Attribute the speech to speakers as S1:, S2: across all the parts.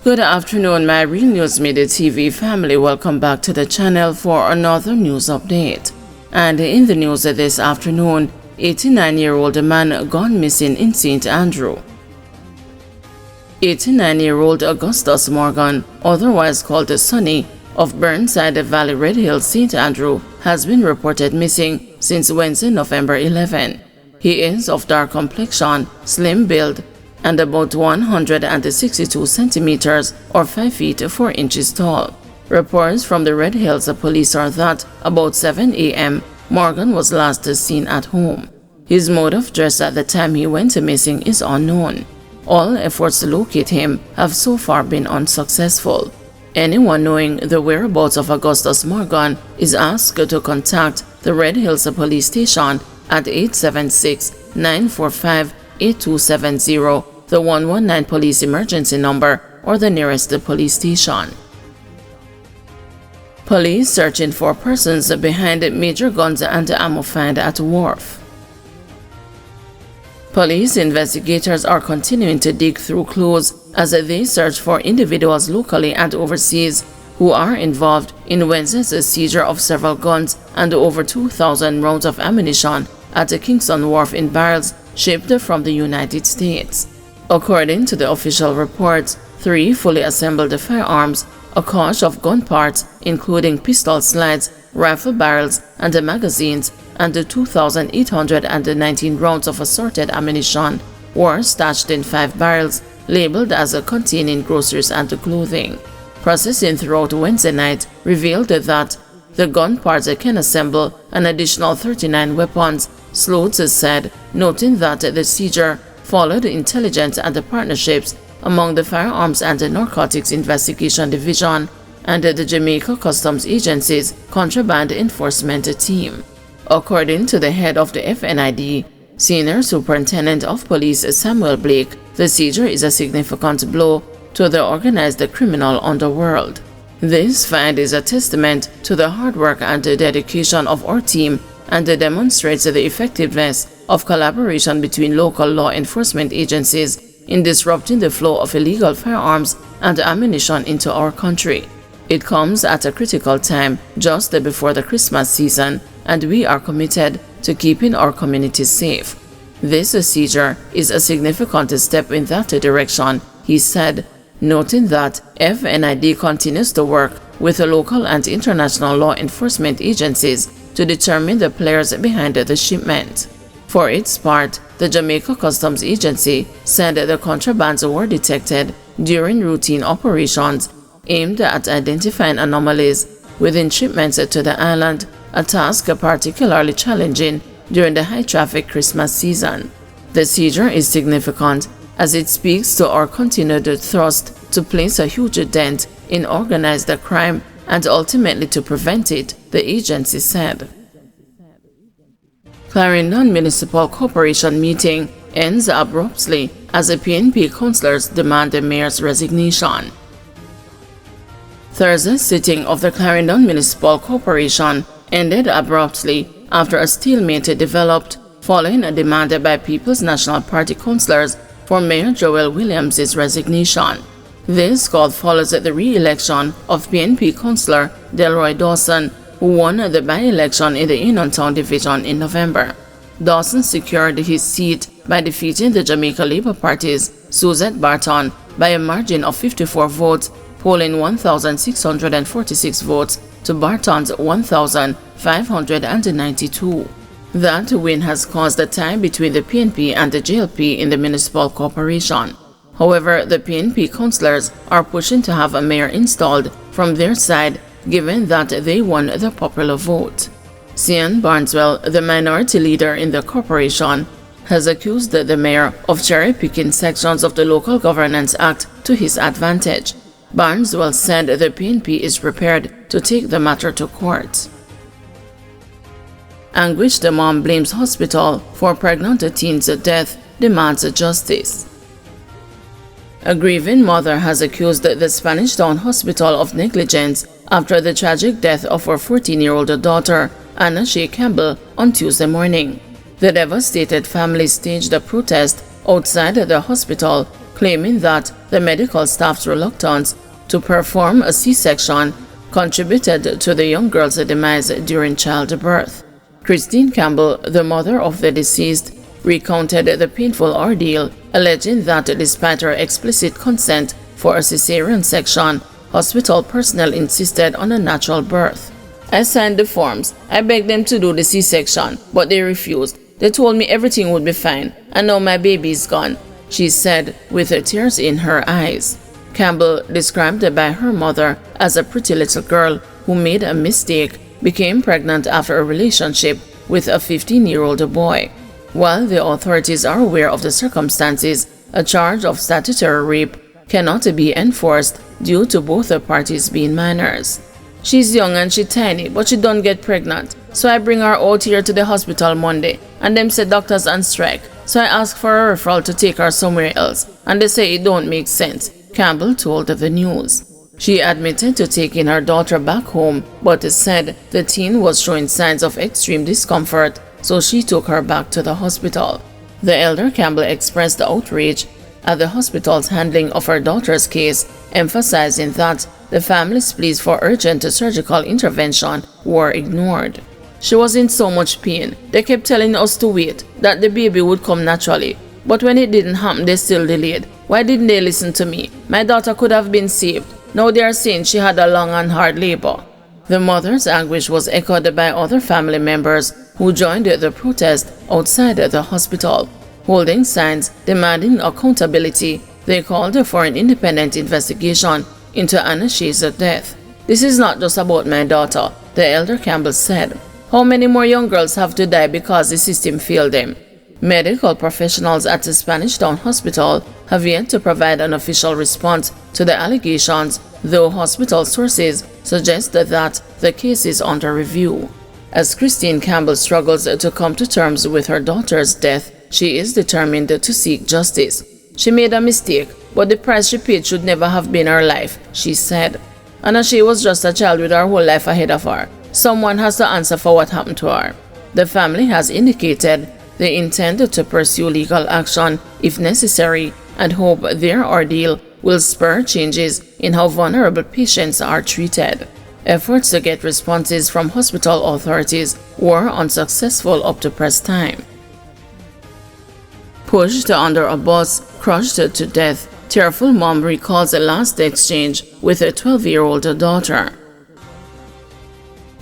S1: Good afternoon, my Real News Midday TV family. Welcome back to the channel for another news update. And in the news this afternoon, 89-year-old man gone missing in St. Andrew. 89-year-old Augustus Morgan, otherwise called Sonny, of Burnside Valley Red Hill, St. Andrew, has been reported missing since Wednesday, November 11. He is of dark complexion, slim build, and about 162 centimeters or 5 feet 4 inches tall. Reports from the Red Hills police are that about 7 a.m. Morgan was last seen at home. His mode of dress at the time he went missing is unknown. All efforts to locate him have so far been unsuccessful. Anyone knowing the whereabouts of Augustus Morgan is asked to contact the Red Hills Police Station at 876-945-8270, the 119 police emergency number, or the nearest police station. Police searching for persons behind major guns and ammo find at wharf. Police investigators are continuing to dig through clues as they search for individuals locally and overseas who are involved in Wednesday's seizure of several guns and over 2,000 rounds of ammunition at the Kingston Wharf in barrels shipped from the United States. According to the official reports, 3 fully assembled firearms, a cache of gun parts including pistol slides, rifle barrels, and magazines, and 2,819 rounds of assorted ammunition were stashed in 5 barrels labeled as containing groceries and clothing. Processing throughout Wednesday night revealed that the gun parts can assemble an additional 39 weapons, sleuths said, noting that the seizure followed intelligence and partnerships among the Firearms and Narcotics Investigation Division and the Jamaica Customs Agency's Contraband Enforcement Team. According to the head of the FNID, Senior Superintendent of Police Samuel Blake, the seizure is a significant blow to the organized criminal underworld. This find is a testament to the hard work and dedication of our team and demonstrates the effectiveness of collaboration between local law enforcement agencies in disrupting the flow of illegal firearms and ammunition into our country. It comes at a critical time just before the Christmas season, and we are committed to keeping our communities safe. This seizure is a significant step in that direction, he said, noting that FNID continues to work with local and international law enforcement agencies to determine the players behind the shipment. For its part, the Jamaica Customs Agency said the contrabands were detected during routine operations aimed at identifying anomalies within shipments to the island, a task particularly challenging during the high-traffic Christmas season. The seizure is significant as it speaks to our continued thrust to place a huge dent in organized crime and ultimately to prevent it, the agency said. Clarendon Municipal Corporation meeting ends abruptly as the PNP councillors demand the mayor's resignation. Thursday's sitting of the Clarendon Municipal Corporation ended abruptly after a stalemate developed following a demand by People's National Party councillors for Mayor Joel Williams' resignation. This call follows the re-election of PNP councillor Delroy Dawson, who won the by-election in the Inontown division in November. Dawson secured his seat by defeating the Jamaica Labour Party's Suzette Barton by a margin of 54 votes, polling 1,646 votes to Barton's 1,592. That win has caused a tie between the PNP and the JLP in the municipal corporation. However, the PNP councillors are pushing to have a mayor installed from their side, given that they won the popular vote. Cian Barneswell, the minority leader in the corporation, has accused the mayor of cherry-picking sections of the Local Governance Act to his advantage. Barneswell said the PNP is prepared to take the matter to court. Anguished mom blames hospital for pregnant teen's death, demands justice. A grieving mother has accused the Spanish Town Hospital of negligence after the tragic death of her 14-year-old daughter, Anna Shea Campbell, on Tuesday morning. The devastated family staged a protest outside the hospital, claiming that the medical staff's reluctance to perform a C-section contributed to the young girl's demise during childbirth. Christine Campbell, the mother of the deceased, recounted the painful ordeal, alleging that despite her explicit consent for a cesarean section, hospital personnel insisted on a natural birth. I signed the forms. I begged them to do the C-section, but they refused. They told me everything would be fine, and now my baby is gone, she said with tears in her eyes. Campbell, described by her mother as a pretty little girl who made a mistake, became pregnant after a relationship with a 15-year-old boy. While the authorities are aware of the circumstances, a charge of statutory rape cannot be enforced due to both the parties being minors. She's young and she's tiny, but she don't get pregnant. So I bring her out here to the hospital Monday, and them say doctors on strike. So I ask for a referral to take her somewhere else, and they say it don't make sense, Campbell told the news. She admitted to taking her daughter back home, but said the teen was showing signs of extreme discomfort, so she took her back to the hospital. The elder Campbell expressed outrage at the hospital's handling of her daughter's case, emphasizing that the family's pleas for urgent surgical intervention were ignored. She was in so much pain. They kept telling us to wait, that the baby would come naturally. But when it didn't happen, they still delayed. Why didn't they listen to me? My daughter could have been saved. Now they are saying she had a long and hard labor. The mother's anguish was echoed by other family members who joined the protest outside the hospital. Holding signs demanding accountability, they called for an independent investigation into Anna Shea's death. This is not just about my daughter, the elder Campbell said. How many more young girls have to die because the system failed them? Medical professionals at the Spanish Town Hospital have yet to provide an official response to the allegations, though hospital sources suggest that the case is under review. As Christine Campbell struggles to come to terms with her daughter's death, she is determined to seek justice. She made a mistake, but the price she paid should never have been her life, she said. And she was just a child with her whole life ahead of her. Someone has to answer for what happened to her. The family has indicated they intend to pursue legal action if necessary and hope their ordeal will spur changes in how vulnerable patients are treated. Efforts to get responses from hospital authorities were unsuccessful up to press time. Pushed under a bus, crushed to death, tearful mom recalls the last exchange with a 12-year-old daughter.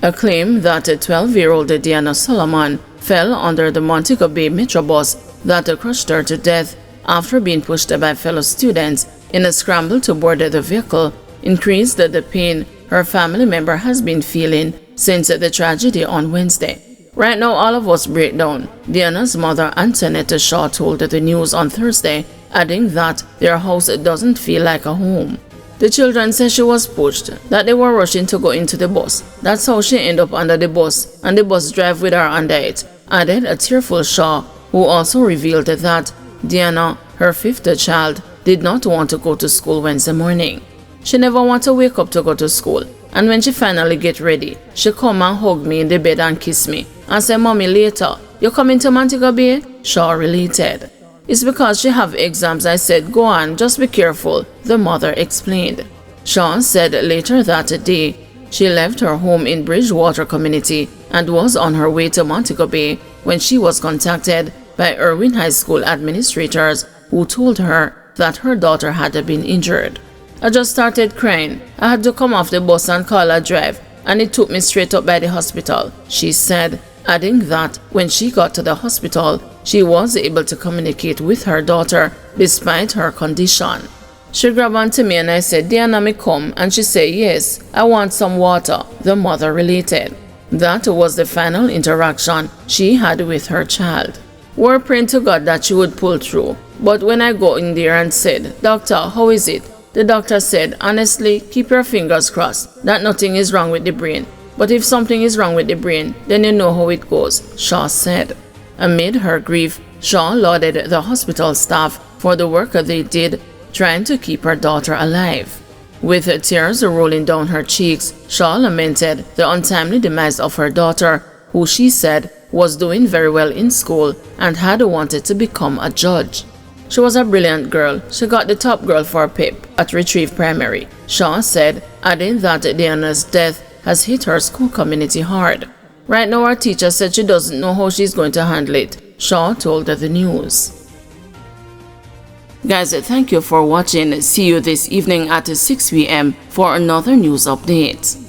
S1: A claim that a 12-year-old Diana Solomon fell under the Montego Bay Metrobus that crushed her to death after being pushed by fellow students in a scramble to board the vehicle increased the pain her family member has been feeling since the tragedy on Wednesday. Right now, all of us break down, Diana's mother Antoinette Shaw told the news on Thursday, adding that their house doesn't feel like a home. The children said she was pushed, that they were rushing to go into the bus. That's how she ended up under the bus, and the bus drive with her under it, added a tearful Shaw, who also revealed that Diana, her fifth child, did not want to go to school Wednesday morning. She never wanted to wake up to go to school, and when she finally get ready, she come and hug me in the bed and kiss me, and say, "Mommy, later, you coming to Montego Bay?" Shaw related. "It's because she have exams. I said, go on, just be careful," the mother explained. Shaw said later that day, she left her home in Bridgewater community and was on her way to Montego Bay when she was contacted by Irwin High School administrators who told her that her daughter had been injured. "I just started crying. I had to come off the bus and call a drive, and it took me straight up by the hospital," she said, adding that when she got to the hospital, she was able to communicate with her daughter despite her condition. "She grabbed onto me and I said, 'Diana, me come?' And she said, 'Yes, I want some water,'" the mother related. That was the final interaction she had with her child. "We're praying to God that she would pull through. But when I go in there and said, 'Doctor, how is it?' The doctor said, 'Honestly, keep your fingers crossed that nothing is wrong with the brain. But if something is wrong with the brain, then you know how it goes," Shaw said. Amid her grief, Shaw lauded the hospital staff for the work they did trying to keep her daughter alive. With tears rolling down her cheeks, Shaw lamented the untimely demise of her daughter, who she said was doing very well in school and had wanted to become a judge. She was a brilliant girl. She got the top girl for PIP at Retrieve Primary, Shaw said, adding that Diana's death has hit her school community hard. Right now, our teacher said she doesn't know how she's going to handle it, Shaw told the news. Guys, thank you for watching. See you this evening at 6 p.m. for another news update.